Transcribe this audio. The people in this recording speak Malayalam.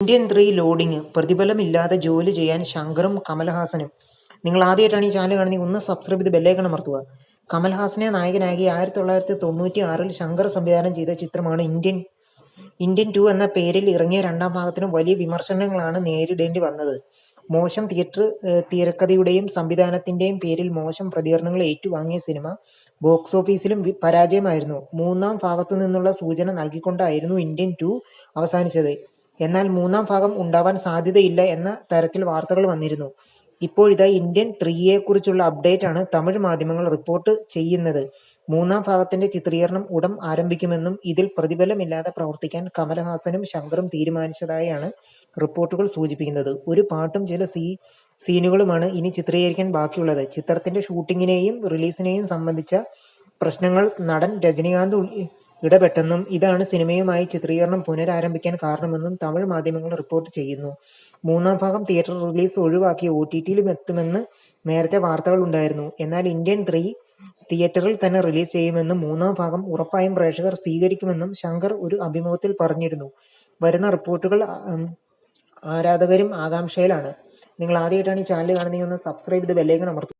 ഇന്ത്യൻ 3 ലോഡിംഗ് പ്രതിഫലമില്ലാതെ ജോലി ചെയ്യാൻ ശങ്കറും കമൽഹാസനും. നിങ്ങൾ ആദ്യമായിട്ടാണ് ഈ ചാനൽ കാണുന്നത്, ഒന്ന് സബ്സ്ക്രൈബ് ചെയ്ത് ബെല്ലൈക്കൺ അമർത്തുക. കമൽഹാസനെ നായകനാക്കി 1996 ശങ്കർ സംവിധാനം ചെയ്ത ചിത്രമാണ് ഇന്ത്യൻ 2 എന്ന പേരിൽ ഇറങ്ങിയ രണ്ടാം ഭാഗത്തിനും വലിയ വിമർശനങ്ങളാണ് നേരിടേണ്ടി വന്നത്. മോശം തിരക്കഥയുടെയും സംവിധാനത്തിന്റെയും പേരിൽ മോശം പ്രതികരണങ്ങൾ ഏറ്റുവാങ്ങിയ സിനിമ ബോക്സ് ഓഫീസിലും പരാജയമായിരുന്നു. മൂന്നാം ഭാഗത്തുനിന്നുള്ള സൂചന നൽകിക്കൊണ്ടായിരുന്നു ഇന്ത്യൻ 2 അവസാനിച്ചത്. എന്നാൽ മൂന്നാം ഭാഗം ഉണ്ടാവാൻ സാധ്യതയില്ല എന്ന തരത്തിൽ വാർത്തകൾ വന്നിരുന്നു. ഇപ്പോഴിതാ ഇന്ത്യൻ 3യെക്കുറിച്ചുള്ള അപ്ഡേറ്റ് ആണ് തമിഴ് മാധ്യമങ്ങൾ റിപ്പോർട്ട് ചെയ്യുന്നത്. മൂന്നാം ഭാഗത്തിന്റെ ചിത്രീകരണം ഉടൻ ആരംഭിക്കുമെന്നും ഇതിൽ പ്രതിഫലമില്ലാതെ പ്രവർത്തിക്കാൻ കമൽഹാസനും ശങ്കറും തീരുമാനിച്ചതായാണ് റിപ്പോർട്ടുകൾ സൂചിപ്പിക്കുന്നത്. ഒരു പാട്ടും ചില സീനുകളുമാണ് ഇനി ചിത്രീകരിക്കാൻ ബാക്കിയുള്ളത്. ചിത്രത്തിന്റെ ഷൂട്ടിങ്ങിനെയും റിലീസിനെയും സംബന്ധിച്ച പ്രശ്നങ്ങൾ നടൻ രജനികാന്ത് ഇടപെട്ടെന്നും ഇതാണ് സിനിമയുമായി ചിത്രീകരണം പുനരാരംഭിക്കാൻ കാരണമെന്നും തമിഴ് മാധ്യമങ്ങൾ റിപ്പോർട്ട് ചെയ്യുന്നു. മൂന്നാം ഭാഗം തിയേറ്റർ റിലീസ് ഒഴിവാക്കി OTTയിലും എത്തുമെന്ന് നേരത്തെ വാർത്തകൾ ഉണ്ടായിരുന്നു. എന്നാൽ ഇന്ത്യൻ 3 തിയേറ്ററിൽ തന്നെ റിലീസ് ചെയ്യുമെന്നും മൂന്നാം ഭാഗം ഉറപ്പായും പ്രേക്ഷകർ സ്വീകരിക്കുമെന്നും ശങ്കർ ഒരു അഭിമുഖത്തിൽ പറഞ്ഞിരുന്നു. വരുന്ന റിപ്പോർട്ടുകൾ ആരാധകരും ആകാംക്ഷയിലാണ്. നിങ്ങൾ ആദ്യമായിട്ടാണ് ഈ ചാനൽ കാണുന്നതെങ്കിൽ ഒന്ന് സബ്സ്ക്രൈബ് ചെയ്ത് ബെല്ലൈക്കൺ അമർത്തുക.